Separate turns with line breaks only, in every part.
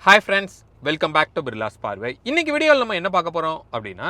Hi friends, welcome back to Birla's பார்வை. இன்னைக்கு வீடியோவில் நம்ம என்ன பார்க்க போறோம் அப்படின்னா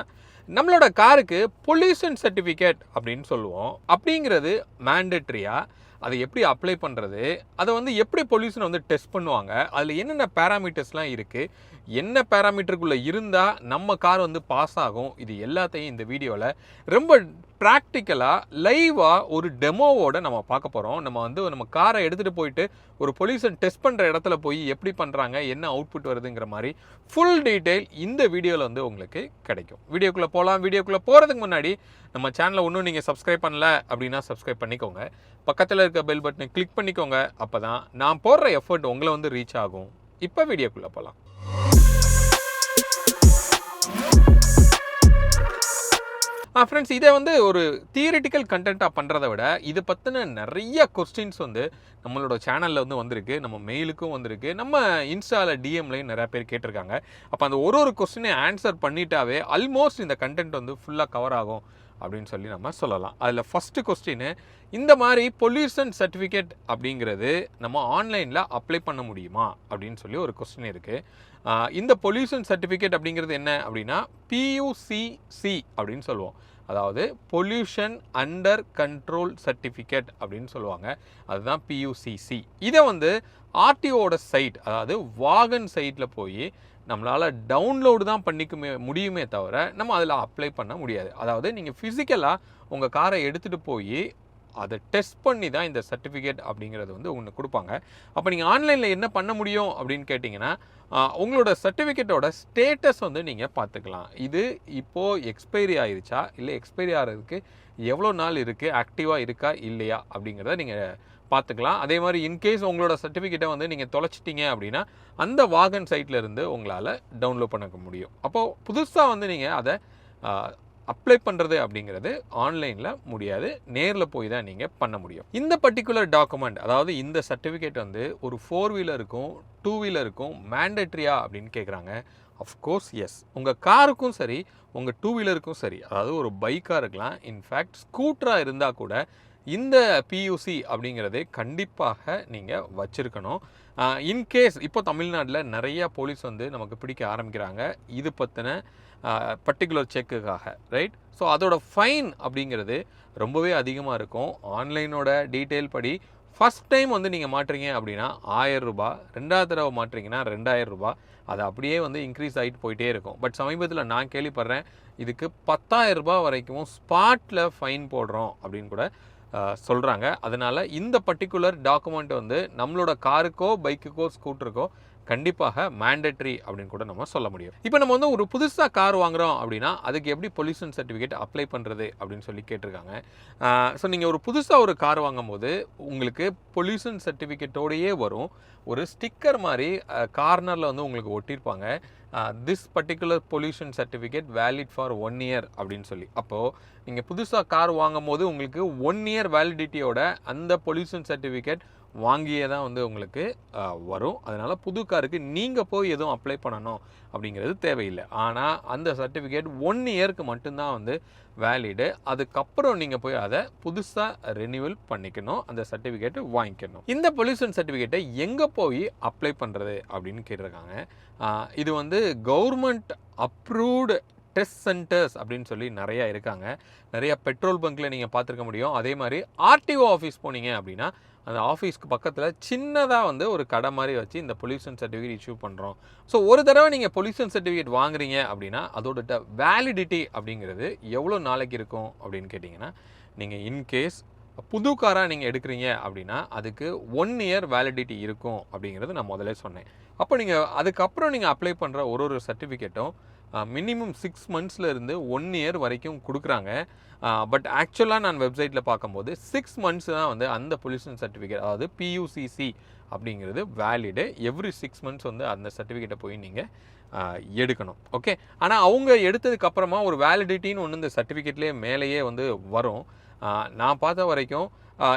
நம்மளோட காருக்கு பொல்யூஷன் சர்டிஃபிகேட் அப்படின்னு சொல்லுவோம். அப்படிங்கிறது மேண்டேட்டரியா? அதை எப்படி அப்ளை பண்ணுறது, அதை வந்து எப்படி பொல்யூஷனை வந்து டெஸ்ட் பண்ணுவாங்க, அதில் என்னென்ன பேராமீட்டர்ஸ்லாம் இருக்குது, என்ன பேராமீட்டருக்குள்ளே இருந்தால் நம்ம கார் வந்து பாஸ் ஆகும், இது எல்லாத்தையும் இந்த வீடியோவில் ரொம்ப ப்ராக்டிக்கலாக லைவாக ஒரு டெமோவோட நம்ம பார்க்க போகிறோம். நம்ம காரை எடுத்துகிட்டு போயிட்டு ஒரு பொல்யூஷன் டெஸ்ட் பண்ணுற இடத்துல போய் எப்படி பண்ணுறாங்க, என்ன அவுட்புட் வருதுங்கிற மாதிரி ஃபுல் டீட்டெயில் இந்த வீடியோவில் வந்து உங்களுக்கு கிடைக்கும். வீடியோக்குள்ளே போகலாம். வீடியோக்குள்ளே போகிறதுக்கு முன்னாடி நம்ம சேனலை இன்னும் நீங்கள் சப்ஸ்கிரைப் பண்ணல அப்படின்னா சப்ஸ்கிரைப் பண்ணிக்கோங்க. பக்கத்தில் இருக்க பெல் பட்டனை கிளிக் பண்ணிக்கோங்க. அப்போ தான் நான் போடுற எஃபர்ட் உங்களை வந்து ரீச் ஆகும். இப்போ வீடியோக்குள்ளே போகலாம். ஃப்ரெண்ட்ஸ், இதை வந்து ஒரு தியரிட்டிக்கல் கண்டென்ட்டாக பண்ணுறதை விட இது பற்றின நிறைய கொஸ்டின்ஸ் வந்து நம்மளோட சேனலில் வந்து வந்திருக்கு, நம்ம மெயிலுக்கும் வந்திருக்கு, நம்ம இன்ஸ்டாவில் டிஎம்லையும் நிறையா பேர் கேட்டிருக்காங்க. அப்போ அந்த ஒரு கொஸ்டினை ஆன்சர் பண்ணிட்டாவே ஆல்மோஸ்ட் இந்த கண்டென்ட் வந்து ஃபுல்லாக கவர் ஆகும் அப்படின்னு சொல்லி நம்ம சொல்லலாம். அதில் ஃபஸ்ட்டு கொஸ்டின், இந்த மாதிரி பொல்யூஷன் சர்டிஃபிகேட் அப்படிங்கிறது நம்ம ஆன்லைனில் அப்ளை பண்ண முடியுமா அப்படின்னு சொல்லி ஒரு கொஸ்டின் இருக்குது. இந்த பொல்யூஷன் சர்டிஃபிகேட் அப்படிங்கிறது என்ன அப்படின்னா PUCC அப்படின்னு சொல்லுவோம். அதாவது பொல்யூஷன் அண்டர் கண்ட்ரோல் சர்டிஃபிகேட் அப்படின்னு சொல்லுவாங்க. அதுதான் PUCC. இதை வந்து ஆர்டிஓட சைட், அதாவது வாகன் சைட்டில் போய் நம்மளால் டவுன்லோடு தான் பண்ணிக்க முடியுமே தவிர நம்ம அதில் அப்ளை பண்ண முடியாது. அதாவது நீங்கள் ஃபிசிக்கலாக உங்கள் காரை எடுத்துகிட்டு போய் அதை டெஸ்ட் பண்ணி தான் இந்த சர்டிஃபிகேட் அப்படிங்கிறது வந்து உங்களுக்கு கொடுப்பாங்க. அப்போ நீங்கள் ஆன்லைனில் என்ன பண்ண முடியும் அப்படின்னு கேட்டிங்கன்னா, உங்களோட சர்டிஃபிகேட்டோட ஸ்டேட்டஸ் வந்து நீங்கள் பார்த்துக்கலாம். இது இப்போது எக்ஸ்பைரி ஆயிருச்சா, இல்லை எக்ஸ்பைரி ஆகிறதுக்கு எவ்வளோ நாள் இருக்குது, ஆக்டிவாக இருக்கா இல்லையா அப்படிங்கிறத நீங்கள் பார்த்துக்கலாம். அதே மாதிரி இன்கேஸ் உங்களோட சர்டிஃபிகேட்டை வந்து நீங்கள் தொலைச்சிட்டிங்க அப்படின்னா அந்த வாகன் சைட்டில் இருந்து உங்களால் டவுன்லோட் பண்ண முடியும். அப்போது புதுசாக வந்து நீங்கள் அதை அப்ளை பண்ணுறது அப்படிங்கிறது ஆன்லைனில் முடியாது, நேரில் போய் தான் நீங்கள் பண்ண முடியும். இந்த பர்டிகுலர் டாக்குமெண்ட், அதாவது இந்த சர்டிஃபிகேட் வந்து ஒரு 4 வீலருக்கும் 2 வீலருக்கும் மேண்டேட்ரியா அப்படின்னு கேட்குறாங்க. Of course S. உங்கள் காருக்கும் சரி, உங்கள் 2 வீலருக்கும் சரி, அதாவது ஒரு பைக்காக இருக்கலாம், இன்ஃபேக்ட் ஸ்கூட்டராக இருந்தால் கூட இந்த PUC அப்படிங்கிறது கண்டிப்பாக நீங்கள் வச்சுருக்கணும். இன்கேஸ் இப்போ தமிழ்நாட்டில் நிறையா போலீஸ் வந்து நமக்கு பிடிக்க ஆரம்பிக்கிறாங்க இது பற்றின பர்டிகுலர் செக்குக்காக, ரைட்? ஸோ அதோட ஃபைன் அப்படிங்கிறது ரொம்பவே அதிகமாக இருக்கும். ஆன்லைனோட டீட்டெயில் படி ஃபஸ்ட் டைம் வந்து நீங்கள் மாட்டுறீங்க அப்படின்னா 1000 ரூபாய், 2வது தடவை மாட்டுறீங்கன்னா 2000 ரூபாய். அது அப்படியே வந்து இன்க்ரீஸ் ஆகிட்டு போயிட்டே இருக்கும். பட் சமீபத்தில் நான் கேள்விப்படுறேன் இதுக்கு 10,000 ரூபாய் வரைக்கும் ஸ்பாட்டில் ஃபைன் போடுறோம் அப்படின்னு கூட சொல்கிறாங்க. அதனால் இந்த பர்டிகுலர் டாக்குமெண்ட் வந்து நம்மளோட காருக்கோ பைக்குக்கோ ஸ்கூட்டருக்கோ கண்டிப்பாக மேண்டேட்ரி அப்படின்னு கூட நம்ம சொல்ல முடியும். இப்போ நம்ம வந்து ஒரு புதுசாக கார் வாங்குகிறோம் அப்படின்னா அதுக்கு எப்படி பொல்யூஷன் சர்டிஃபிகேட் அப்ளை பண்ணுறது அப்படின்னு சொல்லி கேட்டிருக்காங்க. ஸோ நீங்கள் ஒரு புதுசாக ஒரு கார் வாங்கும் போது உங்களுக்கு பொல்யூஷன் சர்டிஃபிகேட்டோடையே வரும் ஒரு ஸ்டிக்கர் மாதிரி கார்னரில் வந்து உங்களுக்கு ஒட்டியிருப்பாங்க. This particular pollution certificate valid for 1 year அப்படின்னு சொல்லி. அப்போது நீங்கள் புதுசாக கார் வாங்கும் போது உங்களுக்கு 1 இயர் வேலிடிட்டியோட அந்த பொல்யூஷன் சர்டிஃபிகேட் வாங்கியே தான் வந்து உங்களுக்கு வரும். அதனால் புது காருக்கு நீங்கள் போய் எதுவும் அப்ளை பண்ணணும் அப்படிங்கிறது தேவையில்லை. ஆனால் அந்த சர்டிஃபிகேட் 1 இயருக்கு மட்டும்தான் வந்து வேலிடு. அதுக்கப்புறம் நீங்கள் போய் அதை புதுசாக ரெனியூவல் பண்ணிக்கணும், அந்த சர்டிஃபிகேட்டை வாங்கிக்கணும். இந்த பொல்யூஷன் சர்டிஃபிகேட்டை எங்கே போய் அப்ளை பண்ணுறது அப்படின்னு கேட்டிருக்காங்க. இது வந்து கவர்மெண்ட் அப்ரூவ்டு டெஸ்ட் சென்டர்ஸ் அப்படின்னு சொல்லி நிறையா இருக்காங்க. நிறையா பெட்ரோல் பங்க்கில் நீங்கள் பார்த்துருக்க முடியும். அதே மாதிரி ஆர்டிஓ ஆஃபீஸ் போனீங்க அப்படின்னா அந்த ஆஃபீஸ்க்கு பக்கத்தில் சின்னதாக வந்து ஒரு கடை மாதிரி வச்சு இந்த பொல்யூஷன் சர்டிஃபிகேட் இஷ்யூ பண்ணுறோம். ஸோ ஒரு தடவை நீங்கள் பொல்யூஷன் சர்டிஃபிகேட் வாங்குறீங்க அப்படின்னா அதோட வேலிடிட்டி அப்படிங்கிறது எவ்வளோ நாளைக்கு இருக்கும் அப்படின்னு கேட்டிங்கன்னா, நீங்கள் இன்கேஸ் புது காராக நீங்கள் எடுக்கிறீங்க அப்படின்னா அதுக்கு 1 இயர் வேலிடிட்டி இருக்கும் அப்படிங்கிறது நான் முதல்ல சொன்னேன். அப்போ நீங்கள் அதுக்கப்புறம் நீங்கள் அப்ளை பண்ணுற ஒரு சர்டிஃபிகேட்டும் மினிமம் 6 மந்த்ஸில் இருந்து 1 இயர் வரைக்கும் கொடுக்குறாங்க. பட் ஆக்சுவலாக நான் வெப்சைட்டில் பார்க்கும்போது 6 மந்த்ஸ் தான் வந்து அந்த பொல்யூஷன் சர்டிஃபிகேட், அதாவது PUCC அப்படிங்கிறது வேலிடு. எவ்ரி 6 மந்த்ஸ் வந்து அந்த சர்டிஃபிகேட்டை போய் நீங்கள் எடுக்கணும். ஓகே. ஆனால் அவங்க எடுத்ததுக்கப்புறமா ஒரு வேலிடிட்டின்னு ஒன்று இந்த சர்டிஃபிகேட்லேயே மேலேயே வந்து வரும். நான் பார்த்த வரைக்கும்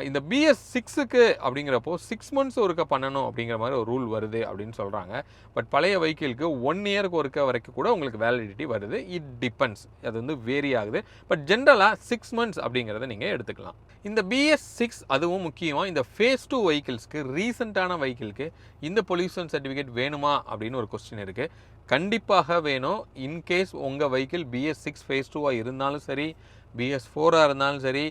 இந்த BS6க்கு அப்படிங்கிறப்போ 6 months ஒருக்க பண்ணணும் அப்படிங்கிற மாதிரி ஒரு ரூல் வருது அப்படின்னு சொல்கிறாங்க. பட் பழைய வெஹிக்கிளுக்கு 1 yearக்கு ஒருக்க வரைக்கும் கூட உங்களுக்கு வேலிடிட்டி வருது. இட் டிபெண்ட்ஸ், அது வந்து வேரி ஆகுது. பட் ஜென்ரலாக 6 months அப்படிங்கிறத நீங்கள் எடுத்துக்கலாம். இந்த BS6 அதுவும் முக்கியமாக இந்த ஃபேஸ் 2 வெஹிக்கிள்ஸ்க்கு, ரீசெண்டான வெஹிக்கிளுக்கு இந்த பொல்யூஷன் சர்டிஃபிகேட் வேணுமா அப்படின்னு ஒரு கொஸ்டின் இருக்குது. கண்டிப்பாக வேணும். இன்கேஸ் உங்கள் வெஹிக்கிள் BS6 ஃபேஸ் 2வாக இருந்தாலும் சரி, BS4ஆக இருந்தாலும் சரி,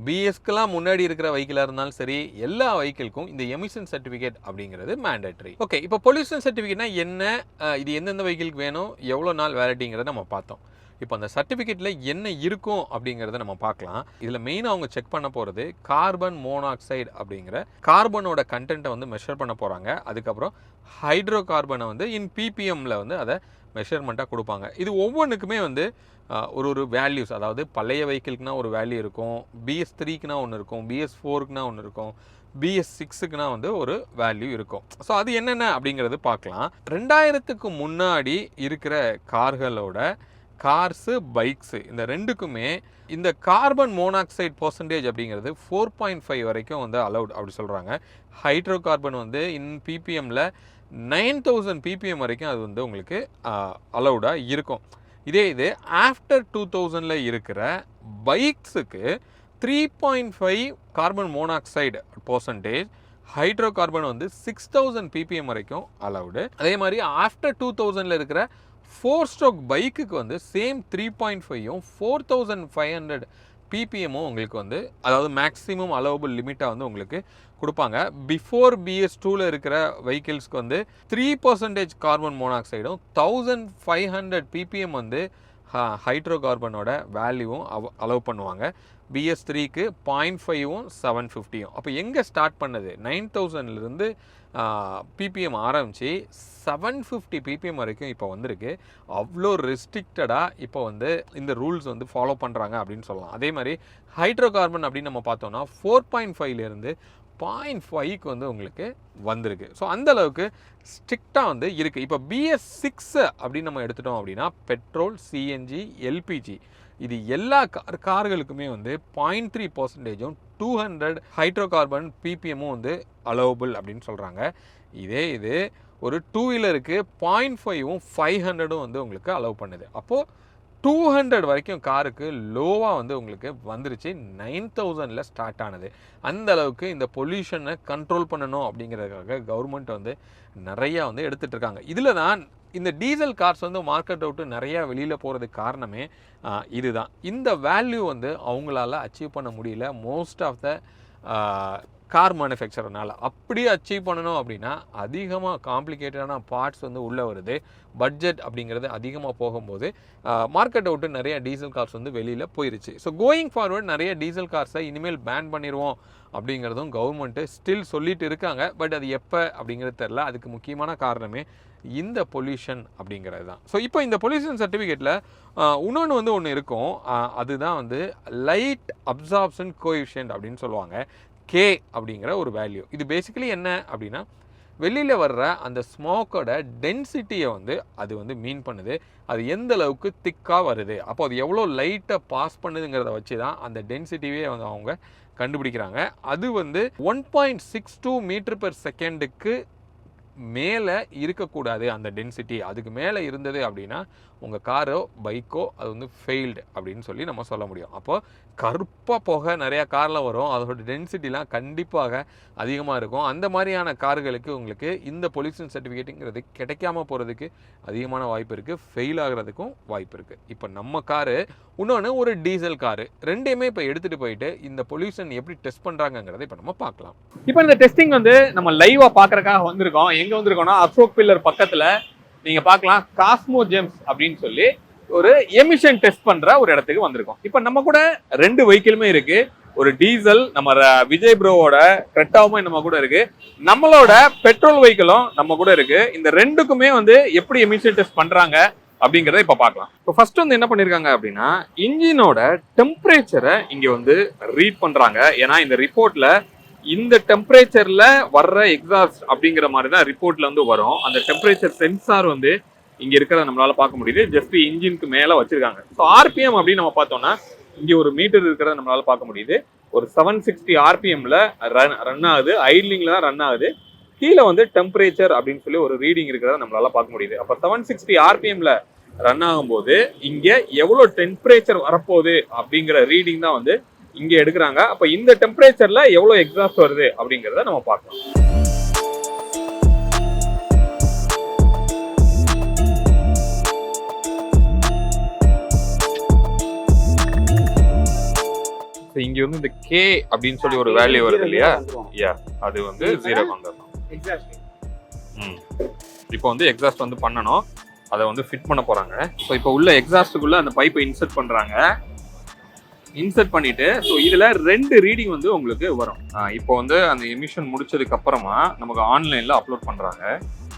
BSக்குலாம் முன்னாடி இருக்கிற வெஹிக்கிளாக இருந்தாலும் சரி, எல்லா வெஹிக்கிளுக்கும் இந்த எமிஷன் சர்டிஃபிகேட் அப்படிங்கிறது மேண்டேட்ரி. ஓகே, இப்போ பொல்யூஷன் சர்டிஃபிகேட்னா என்ன, இது எந்தெந்த வெஹிக்கிளுக்கு வேணும், எவ்வளோ நாள் வேலிடிங்கிறத நம்ம பார்த்தோம். இப்போ அந்த சர்டிஃபிகேட்டில் என்ன இருக்கும் அப்படிங்கிறத நம்ம பார்க்கலாம். இதில் மெயினாக அவங்க செக் பண்ண போகிறது கார்பன் மோனாக்சைடு அப்படிங்கிற கார்பனோட கண்டென்ட்டை வந்து மெஷர் பண்ண போகிறாங்க. அதுக்கப்புறம் ஹைட்ரோ கார்பனை வந்து இன் ppmல வந்து அதை மெஷர்மெண்ட்டாக கொடுப்பாங்க. இது ஒவ்வொன்றுக்குமே வந்து ஒரு வேல்யூஸ், அதாவது பழைய வெஹிக்கிளுக்குனா ஒரு வேல்யூ இருக்கும், BS3க்குனா ஒன்று இருக்கும், BS4க்குனா ஒன்று இருக்கும், BS6க்குனா வந்து ஒரு வேல்யூ இருக்கும். ஸோ அது என்னென்ன அப்படிங்கிறது பார்க்கலாம். 2000க்கு முன்னாடி இருக்கிற கார்ஸு பைக்ஸு இந்த ரெண்டுக்குமே இந்த கார்பன் மோனாக்சைடு பர்சன்டேஜ் அப்படிங்கிறது 4.5 வரைக்கும் வந்து அலவுட் அப்படி சொல்கிறாங்க. ஹைட்ரோ கார்பன் வந்து இன் ppmல 9000 ppm வரைக்கும் அது வந்து உங்களுக்கு அலவுடாக இருக்கும். இது ஆஃப்டர் 2000ல் இருக்கிற பைக்ஸுக்கு 3.5 carbon monoxide percentage, hydro carbon வந்து 6000 ppm வரைக்கும் அலவுடு. அதே மாதிரி ஆஃப்டர் 2000ல் இருக்கிற 4 stroke பைக்குக்கு வந்து சேம் 3.5யும் 4500 ppmமும் உங்களுக்கு வந்து, அதாவது மேக்ஸிமம் அலோவபிள் லிமிட்டாக வந்து உங்களுக்கு கொடுப்பாங்க. பிஃபோர் BS2ல இருக்கிற வெஹிக்கிள்ஸ்க்கு வந்து 3% கார்பன் மோனாக்சைடும் 1500 ppm வந்து ஹைட்ரோ கார்பனோட வேல்யூவும் அலோவ் பண்ணுவாங்க. BS3க்கு 0.5யும் 750யும். அப்போ எங்கே ஸ்டார்ட் பண்ணது, 9000லேருந்து ppm ஆரம்பித்து 750 ppm வரைக்கும் இப்போ வந்திருக்கு. அவ்வளோ ரெஸ்ட்ரிக்டடாக இப்போ வந்து இந்த ரூல்ஸ் வந்து ஃபாலோ பண்ணுறாங்க அப்படின்னு சொல்லலாம். அதே மாதிரி ஹைட்ரோ கார்பன் அப்படின்னு நம்ம பார்த்தோம்னா 4.5லேருந்து 0.5க்கு வந்து உங்களுக்கு வந்திருக்கு. ஸோ அந்தளவுக்கு ஸ்ட்ரிக்டாக வந்து இருக்குது. இப்போ BS6 அப்படின்னு நம்ம எடுத்துட்டோம் அப்படின்னா பெட்ரோல், CNG, LPG இது எல்லா கார்களுக்குமே வந்து 0.3%ம் 200 ஹைட்ரோ கார்பன் ppmமும் வந்து அலோவபிள் அப்படின்னு சொல்கிறாங்க. இது ஒரு 2 வீலருக்கு 0.5ம் 500ம் வந்து உங்களுக்கு அலோவ் பண்ணுது. அப்போது 200 வரைக்கும் காருக்கு லோவாக வந்து உங்களுக்கு வந்துருச்சு. 9000ல் ஸ்டார்ட் ஆனது. அந்த அளவுக்கு இந்த பொல்யூஷனை கண்ட்ரோல் பண்ணணும் அப்படிங்கிறதுக்காக கவர்மெண்ட் வந்து நிறையா வந்து எடுத்துகிட்டு இருக்காங்க. இதில் தான் இந்த டீசல் கார்ஸ் வந்து மார்க்கெட் அவுட்டு நிறையா வெளியில் போகிறதுக்கு காரணமே இதுதான். இந்த வேல்யூ வந்து அவங்களால அச்சீவ் பண்ண முடியல மோஸ்ட் ஆஃப் த கார் மேனுஃபேக்சர்னால. அப்படியே அச்சீவ் பண்ணணும் அப்படின்னா அதிகமாக காம்ப்ளிகேட்டடான பார்ட்ஸ் வந்து உள்ளே வருது. பட்ஜெட் அப்படிங்கிறது அதிகமாக போகும்போது மார்க்கெட் அவுட்டு நிறைய டீசல் கார்ஸ் வந்து வெளியில் போயிருச்சு. ஸோ கோயிங் ஃபார்வர்ட் நிறைய டீசல் கார்ஸை இனிமேல் பேன் பண்ணிடுவோம் அப்படிங்கிறதும் கவர்மெண்ட்டு ஸ்டில் சொல்லிட்டு இருக்காங்க. பட் அது எப்போ அப்படிங்கிறது தெரில. அதுக்கு முக்கியமான காரணமே இந்த பொல்யூஷன் அப்படிங்கிறது தான். ஸோ இப்போ இந்த பொல்யூஷன் சர்டிஃபிகேட்டில் இன்னொன்று வந்து ஒன்று இருக்கும். அதுதான் வந்து லைட் அப்சார்ப்ஷன் கோஎஃபிஷியன்ட் அப்படின்னு சொல்லுவாங்க. K அப்படிங்கிற ஒரு வேல்யூ. இது பேசிக்கலி என்ன அப்படின்னா வெளியில் வர்ற அந்த ஸ்மோக்கோட டென்சிட்டியை வந்து அது வந்து மீன் பண்ணுது. அது எந்த அளவுக்கு திக்காக வருது, அப்போ அது எவ்வளோ லைட்டை பாஸ் பண்ணுதுங்கிறத வச்சு தான் அந்த டென்சிட்டியே வந்து அவங்க கண்டுபிடிக்கிறாங்க. அது வந்து 1.62 மீட்டர்/செகண்டுக்கு மேலே இருக்கக்கூடாது அந்த டென்சிட்டி. அதுக்கு மேலே இருந்தது அப்படின்னா உங்கள் காரோ பைக்கோ அது வந்து ஃபெயில்டு அப்படின்னு சொல்லி நம்ம சொல்ல முடியும். அப்போது கருப்பாக போக நிறையா காரில் வரும், அதோட டென்சிட்டிலாம் கண்டிப்பாக அதிகமாக இருக்கும். அந்த மாதிரியான கார்களுக்கு உங்களுக்கு இந்த பொல்யூஷன் சர்டிஃபிகேட்டுங்கிறது கிடைக்காம போகிறதுக்கு அதிகமான வாய்ப்பு இருக்குது, ஃபெயில் ஆகிறதுக்கும் வாய்ப்பு இருக்குது. இப்போ நம்ம காரு இன்னொன்று ஒரு டீசல் காரு ரெண்டையுமே இப்போ எடுத்துகிட்டு போயிட்டு இந்த பொல்யூஷன் எப்படி டெஸ்ட் பண்ணுறாங்கங்கிறத இப்போ நம்ம பார்க்கலாம். இப்போ இந்த டெஸ்டிங் வந்து நம்ம லைவாக பார்க்குறக்காக வந்திருக்கோம். எங்கே வந்திருக்கோம்னா அசோக் பில்லர் பக்கத்தில் நீங்கள் பார்க்கலாம் காஸ்மோ ஜெம்ஸ் அப்படின்னு சொல்லி ஒரு எமிஷன் டெஸ்ட் பண்ணுற ஒரு இடத்துக்கு வந்திருக்கோம். இப்போ நம்ம கூட 2 வெஹிக்கிளுமே இருக்குது. ஒரு டீசல் நம்ம விஜய் ப்ரோவோட கிரெட்டாவும் நம்ம கூட இருக்குது, நம்மளோட பெட்ரோல் வெஹிக்கிளும் நம்ம கூட இருக்குது. இந்த ரெண்டுக்குமே வந்து எப்படி எமிஷன் டெஸ்ட் பண்ணுறாங்க அப்படிங்கிறத இப்போ பார்க்கலாம். இப்போ ஃபர்ஸ்ட் வந்து என்ன பண்ணியிருக்காங்க அப்படின்னா இன்ஜினோட டெம்பரேச்சரை இங்கே வந்து ரீட் பண்ணுறாங்க. ஏன்னா இந்த ரிப்போர்ட்டில் இந்த டெம்பரேச்சரில் வர்ற எக்ஸாஸ்ட் அப்படிங்கிற மாதிரி தான் ரிப்போர்ட்டில் வந்து வரும். அந்த டெம்பரேச்சர் சென்சார் வந்து இங்கே இருக்கிறத நம்மளால பார்க்க முடியுது. ஜஸ்ட் இன்ஜினுக்கு மேலே வச்சிருக்காங்க. ஸோ ஆர்பிஎம் அப்படின்னு நம்ம பார்த்தோம்னா இங்கே ஒரு மீட்டர் இருக்கிறத நம்மளால பார்க்க முடியுது.
ஒரு 760 ஆர்பிஎம்ல ரன் ஆகுது, ஐட்லிங்ல தான் ரன் ஆகுது. கீழே வந்து டெம்பரேச்சர் அப்படின்னு சொல்லி ஒரு ரீடிங் இருக்கிறத நம்மளால பார்க்க முடியுது. அப்போ 760 ஆர்பிஎம்ல ரன் ஆகும்போது இங்க எவ்வளவு டெம்பரேச்சர் வரப்போகுது அப்படிங்கிற ரீடிங் தான் வந்து இங்க எடுக்கிறாங்க. அப்ப இந்த டெம்பரேச்சர்ல எவ்வளவு எக்ஸாஸ்ட் வருது அப்படிங்கிறத நம்ம பார்க்கலாம். இங்க வந்து இந்த K அப்படின்னு சொல்லி ஒரு வேல்யூ வருது இல்லையா, அது வந்து 0 வந்துடும். இப்போ வந்து எக்ஸாஸ்ட் வந்து பண்ணணும், அதை வந்து ஃபிட் பண்ண போறாங்க. ஸோ இப்போ உள்ள எக்ஸாஸ்டுக்குள்ள அந்த பைப்பை இன்சர்ட் பண்றாங்க. இன்சர்ட் பண்ணிட்டு ஸோ இதுல 2 ரீடிங் வந்து உங்களுக்கு வரும். இப்போ வந்து அந்த எமிஷன் முடிச்சதுக்கு அப்புறமா நமக்கு ஆன்லைன்ல அப்லோட் பண்றாங்க.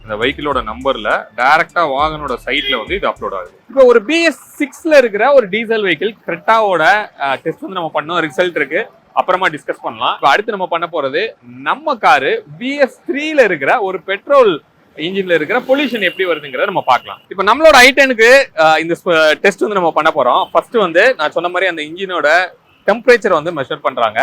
இந்த வெஹிக்கிளோட நம்பர்ல டைரக்டா வாகனோட சைட்ல வந்து இது அப்லோட் ஆகுது. இப்போ ஒரு BS6ல இருக்கிற ஒரு டீசல் வெஹிக்கிள் கிரெட்டாவோட டெஸ்ட் வந்து நம்ம பண்ணோம், ரிசல்ட் இருக்கு, அப்புறமா டிஸ்கஸ் பண்ணலாம். இப்போ அடுத்து நம்ம பண்ண போறது நம்ம காரு BS3ல இருக்கிற ஒரு பெட்ரோல் இன்ஜின்ல இருக்கிற பொல்யூஷன் எப்படி வருதுங்கிறத நம்ம பார்க்கலாம். இப்போ நம்மளோட i10க்கு இந்த டெஸ்ட் வந்து நம்ம பண்ண போறோம். ஃபர்ஸ்ட் வந்து நான் சொன்ன மாதிரி அந்த இன்ஜினோட டெம்பரேச்சர் வந்து மெஷர் பண்றாங்க.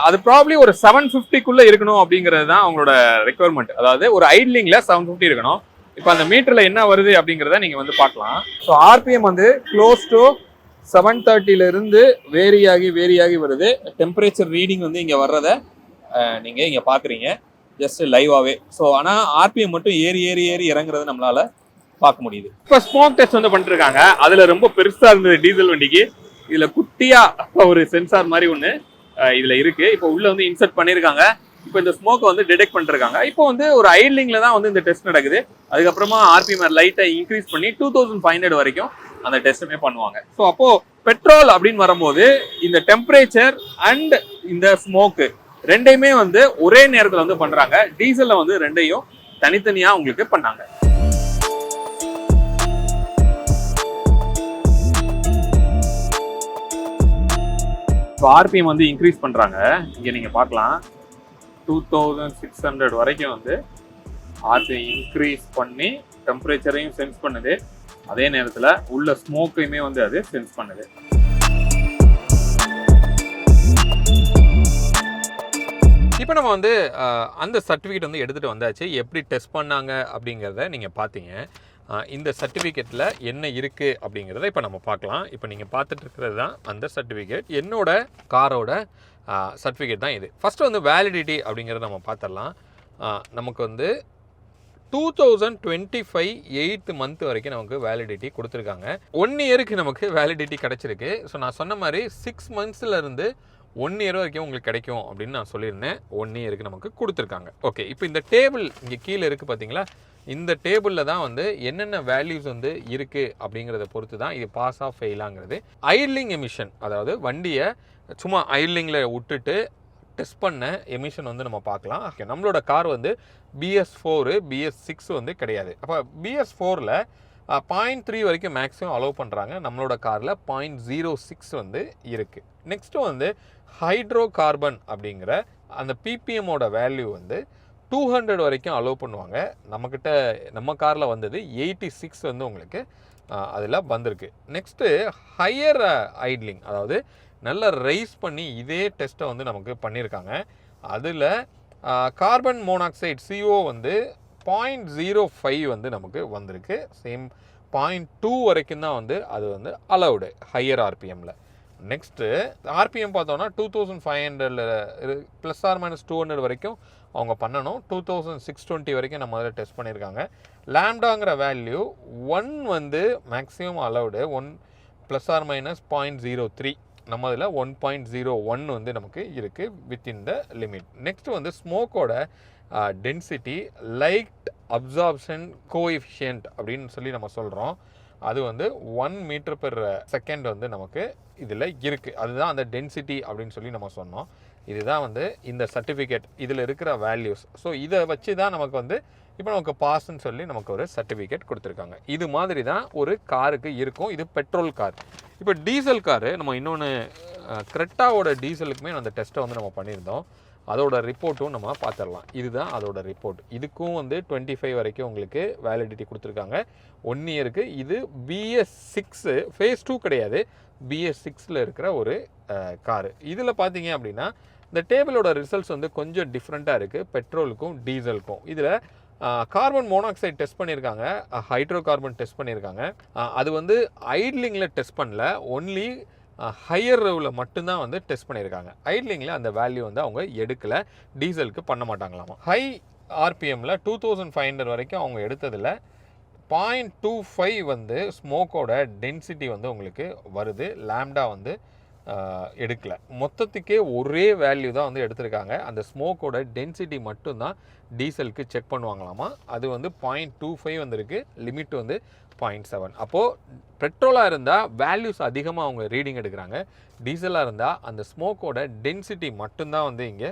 அது ப்ராப்ளி ஒரு 750க்குள்ள இருக்கணும் அப்படிங்கிறது தான் அவங்களோட ரெக்குவயர்மெண்ட். அதாவது ஒரு ஐட்லிங்ல 750 இருக்கணும். இப்போ அந்த மீட்டர்ல என்ன வருது அப்படிங்கிறத நீங்க வந்து பார்க்கலாம். ஸோ ஆர்பிஎம் வந்து க்ளோஸ் டு 730ல இருந்து வேரி ஆகி வருது. டெம்பரேச்சர் ரீடிங் வந்து இங்க வர்றத நீங்க இங்க பாக்குறீங்க ஜஸ்ட் லைவாவே. ஸோ ஆனால் ஆர்பிஎம் மட்டும் ஏறி இறங்குறது நம்மளால பார்க்க முடியுது. இப்போ ஸ்மோக் டெஸ்ட் வந்து பண்ணிருக்காங்க. அதுல ரொம்ப பெருசா இருந்தது டீசல் வண்டிக்கு, இதுல குட்டியா ஒரு சென்சார் மாதிரி ஒன்று இதுல இருக்கு. இப்போ உள்ள வந்து இன்சர்ட் பண்ணிருக்காங்க. இப்போ இந்த ஸ்மோக்கை வந்து டிடெக்ட் பண்ணிருக்காங்க. இப்போ வந்து ஒரு ஐட்லிங்ல தான் வந்து இந்த டெஸ்ட் நடக்குது. அதுக்கப்புறமா ஆர்பிஎம் லைட்டை இன்க்ரீஸ் பண்ணி 2500 வரைக்கும் அந்த டெஸ்ட்டுமே பண்ணுவாங்க. ஸோ அப்போ பெட்ரோல் அப்படின்னு வரும்போது இந்த டெம்பரேச்சர் அண்ட் இந்த ஸ்மோக்கு ரெண்டையுமே வந்து ஒரே நேரத்தில் வந்து பண்றாங்க. டீசல்ல வந்து ரெண்டையும் தனித்தனியா உங்களுக்கு பண்ணாங்க. இப்போ ஆர்பிஎம் வந்து இன்க்ரீஸ் பண்றாங்க. இங்க நீங்க பார்க்கலாம் 2600 வரைக்கும் வந்து ஆர்பிஎம் இன்க்ரீஸ் பண்ணி டெம்பரேச்சரையும் சென்ஸ் பண்ணுது, அதே நேரத்தில் உள்ள ஸ்மோக்கையுமே வந்து அது சென்ஸ் பண்ணுது.
இப்போ நம்ம வந்து அந்த சர்டிஃபிகேட் வந்து எடுத்துகிட்டு வந்தாச்சு. எப்படி டெஸ்ட் பண்ணாங்க அப்படிங்கிறத நீங்கள் பார்த்தீங்க. இந்த சர்டிஃபிகேட்டில் என்ன இருக்குது அப்படிங்கிறத இப்போ நம்ம பார்க்கலாம். இப்போ நீங்கள் பார்த்துட்டு இருக்கிறது தான் அந்த சர்டிஃபிகேட். என்னோட காரோட சர்டிஃபிகேட் தான் இது. ஃபஸ்ட்டு வந்து வேலிடிட்டி அப்படிங்கிறத நம்ம பார்த்துடலாம். நமக்கு வந்து 2025 8th month வரைக்கும் நமக்கு வேலிடிட்டி கொடுத்துருக்காங்க. 1 இயருக்கு நமக்கு வேலிடிட்டி கிடச்சிருக்கு. ஸோ நான் சொன்ன மாதிரி 6 monthsலேருந்து 1 year வரைக்கும் உங்களுக்கு கிடைக்கும் அப்படின்னு நான் சொல்லியிருந்தேன். 1 இயருக்கு நமக்கு கொடுத்துருக்காங்க. ஓகே, இப்போ இந்த டேபிள் இங்கே கீழே இருக்குது பார்த்தீங்களா, இந்த டேபிளில் தான் வந்து என்னென்ன வேல்யூஸ் வந்து இருக்குது அப்படிங்கிறத பொறுத்து தான் இது பாஸ் ஆஃப் ஃபெயிலாங்கிறது. ஐட்லிங் எமிஷன், அதாவது வண்டியை சும்மா ஐட்லிங்கில் விட்டுட்டு டெஸ்ட் பண்ண எமிஷன் வந்து நம்ம பார்க்கலாம். நம்மளோட கார் வந்து BS4 BS6 வந்து கிடையாது. அப்போ BS4ல் 0.3 வரைக்கும் மேக்ஸிமம் அலோவ் பண்ணுறாங்க. நம்மளோட காரில் 0.06 வந்து இருக்குது. நெக்ஸ்ட்டு வந்து ஹைட்ரோ கார்பன் அப்படிங்கிற அந்த PPMோட வேல்யூ வந்து 200 வரைக்கும் அலோவ் பண்ணுவாங்க. நம்மக்கிட்ட நம்ம காரில் வந்தது 86 வந்து உங்களுக்கு அதில் வந்திருக்கு. நெக்ஸ்ட்டு ஹையர் ஐட்லிங், அதாவது நல்லா ரைஸ் பண்ணி இதே டெஸ்ட்டை வந்து நமக்கு பண்ணியிருக்காங்க. அதில் கார்பன் மோனாக்சைடு CO வந்து 0.05 வந்து நமக்கு வந்திருக்கு. சேம் 0.2 வரைக்கும் தான் வந்து அது வந்து அலவுடு ஹையர் ஆர்பிஎம்மில். நெக்ஸ்ட்டு ஆர்பிஎம் பார்த்தோன்னா 2500 ±200 வரைக்கும் அவங்க பண்ணணும். 2620 வரைக்கும் நம்ம அதில் டெஸ்ட் பண்ணியிருக்காங்க. லாம்டாங்கிற வேல்யூ 1 வந்து மேக்ஸிமம் அலவுடு, 1 ±0.03. நம்ம அதில் 1.01 வந்து நமக்கு இருக்குது வித்தின் த லிமிட். நெக்ஸ்ட் வந்து ஸ்மோக்கோட டென்சிட்டி லைட் அப்சார்ப்ஷன் கோஎஃபிஷியன்ட் அப்படின்னு சொல்லி நம்ம சொல்கிறோம். அது வந்து 1 m/s வந்து நமக்கு இதில் இருக்குது. அதுதான் அந்த டென்சிட்டி அப்படின்னு சொல்லி நம்ம சொன்னோம். இதுதான் வந்து இந்த சர்டிஃபிகேட், இதில் இருக்கிற வேல்யூஸ். ஸோ இதை வச்சு தான் நமக்கு வந்து இப்போ நமக்கு பாஸ்ன்னு சொல்லி நமக்கு ஒரு சர்டிஃபிகேட் கொடுத்துருக்காங்க. இது மாதிரி தான் ஒரு காருக்கு இருக்கும். இது பெட்ரோல் கார். இப்போ டீசல் காரு நம்ம இன்னொன்று கிரெட்டாவோட டீசலுக்குமே அந்த டெஸ்ட்டை வந்து நம்ம பண்ணியிருந்தோம். அதோட ரிப்போர்ட்டும் நம்ம பார்த்துடலாம். இதுதான் அதோட ரிப்போர்ட். இதுக்கும் வந்து 25 வரைக்கும் உங்களுக்கு வேலிடிட்டி கொடுத்துருக்காங்க 1 இயருக்கு. இது BS6 ஃபேஸ் 2 கிடையாது, BS6ல் இருக்கிற ஒரு காரு. இதில் பார்த்தீங்க அப்படின்னா இந்த டேபிளோட ரிசல்ட்ஸ் வந்து கொஞ்சம் டிஃப்ரெண்ட்டாக இருக்குது பெட்ரோலுக்கும் டீசலுக்கும். இதில் கார்பன் மோனாக்சைடு டெஸ்ட் பண்ணியிருக்காங்க, ஹைட்ரோ கார்பன் டெஸ்ட் பண்ணியிருக்காங்க. அது வந்து ஐட்லிங்கில் டெஸ்ட் பண்ணல, ஒன்லி ஹையர் ரெவில் மட்டும்தான் வந்து டெஸ்ட் பண்ணியிருக்காங்க. ஐட்லிங்கில் அந்த வேல்யூ வந்து அவங்க எடுக்கலை, டீசலுக்கு பண்ண மாட்டாங்களாமா. ஹை RPMல 2500 வரைக்கும் அவங்க எடுத்ததில் 0.25 வந்து ஸ்மோக்கோட டென்சிட்டி வந்து உங்களுக்கு வருது, லாம்டா வந்து எடுக்கல. மொத்தத்துக்கே ஒரே வேல்யூ தான் வந்து எடுத்திருக்காங்க. அந்த ஸ்மோக்கோட டென்சிட்டி மட்டும்தான் டீசலுக்கு செக் பண்ணுவாங்களாமா. அது வந்து 0.25 வந்திருக்கு, லிமிட் வந்து 0.7. அப்போது பெட்ரோலாக இருந்தால் வேல்யூஸ் அதிகமாக அவங்க ரீடிங் எடுக்கிறாங்க, டீசலாக இருந்தால் அந்த ஸ்மோக்கோட டென்சிட்டி மட்டும்தான் வந்து இங்கே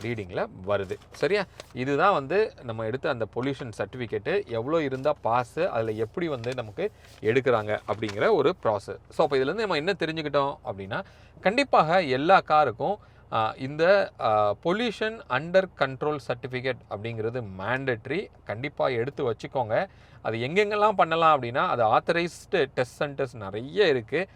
ரீடிங்கில் வருது. சரியா? இதுதான் வந்து நம்ம எடுத்த அந்த பொல்யூஷன் சர்டிஃபிகேட்டு எவ்வளோ இருந்தால் பாஸு, அதில் எப்படி வந்து நமக்கு எடுக்கிறாங்க அப்படிங்கிற ஒரு ப்ராசஸ். ஸோ அப்போ இதுலேருந்து நம்ம என்ன தெரிஞ்சுக்கிட்டோம் அப்படின்னா, கண்டிப்பாக எல்லா காருக்கும் இந்த பொல்யூஷன் அண்டர் கண்ட்ரோல் சர்டிஃபிகேட் அப்படிங்கிறது மேண்டட்ரி. கண்டிப்பாக எடுத்து வச்சுக்கோங்க. அது எங்கெங்கெல்லாம் பண்ணலாம் அப்படின்னா, அது ஆத்தரைஸ்டு டெஸ்ட் சென்டர்ஸ் நிறைய இருக்குது.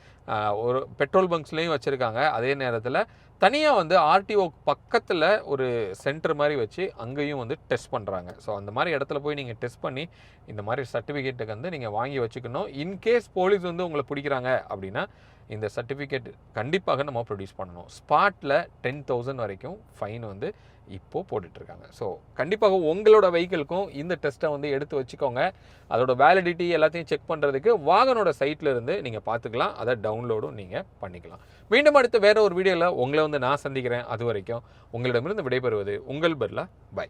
ஒரு பெட்ரோல் பங்க்ஸ்லேயும் வச்சுருக்காங்க. அதே நேரத்தில் தனியாக வந்து RTO பக்கத்தில் ஒரு சென்டர் மாதிரி வச்சு அங்கேயும் வந்து டெஸ்ட் பண்ணுறாங்க. ஸோ அந்த மாதிரி இடத்துல போய் நீங்கள் டெஸ்ட் பண்ணி இந்த மாதிரி சர்டிஃபிகேட்டுக்கு வந்து நீங்கள் வாங்கி வச்சுக்கணும். இன்கேஸ் போலீஸ் வந்து உங்களை பிடிக்கிறாங்க அப்படின்னா இந்த சர்டிஃபிகேட் கண்டிப்பாக நம்ம ப்ரொடியூஸ் பண்ணணும். ஸ்பாட்டில் 10,000 வரைக்கும் ஃபைன் வந்து இப்போது போட்டுட்ருக்காங்க. ஸோ கண்டிப்பாக உங்களோட வெஹிக்கிளுக்கும் இந்த டெஸ்ட்டை வந்து எடுத்து வச்சுக்கோங்க. அதோட வேலிடிட்டி எல்லாத்தையும் செக் பண்ணுறதுக்கு வாகனோட சைட்டில் இருந்து நீங்கள் பார்த்துக்கலாம். அதை டவுன்லோடும் நீங்கள் பண்ணிக்கலாம். மீண்டும் அடுத்த வேறு ஒரு வீடியோவில் உங்களை வந்து நான் சந்திக்கிறேன். அது வரைக்கும் உங்களிடமிருந்து விடைபெறுவது உங்கள் பிர்லா. பை.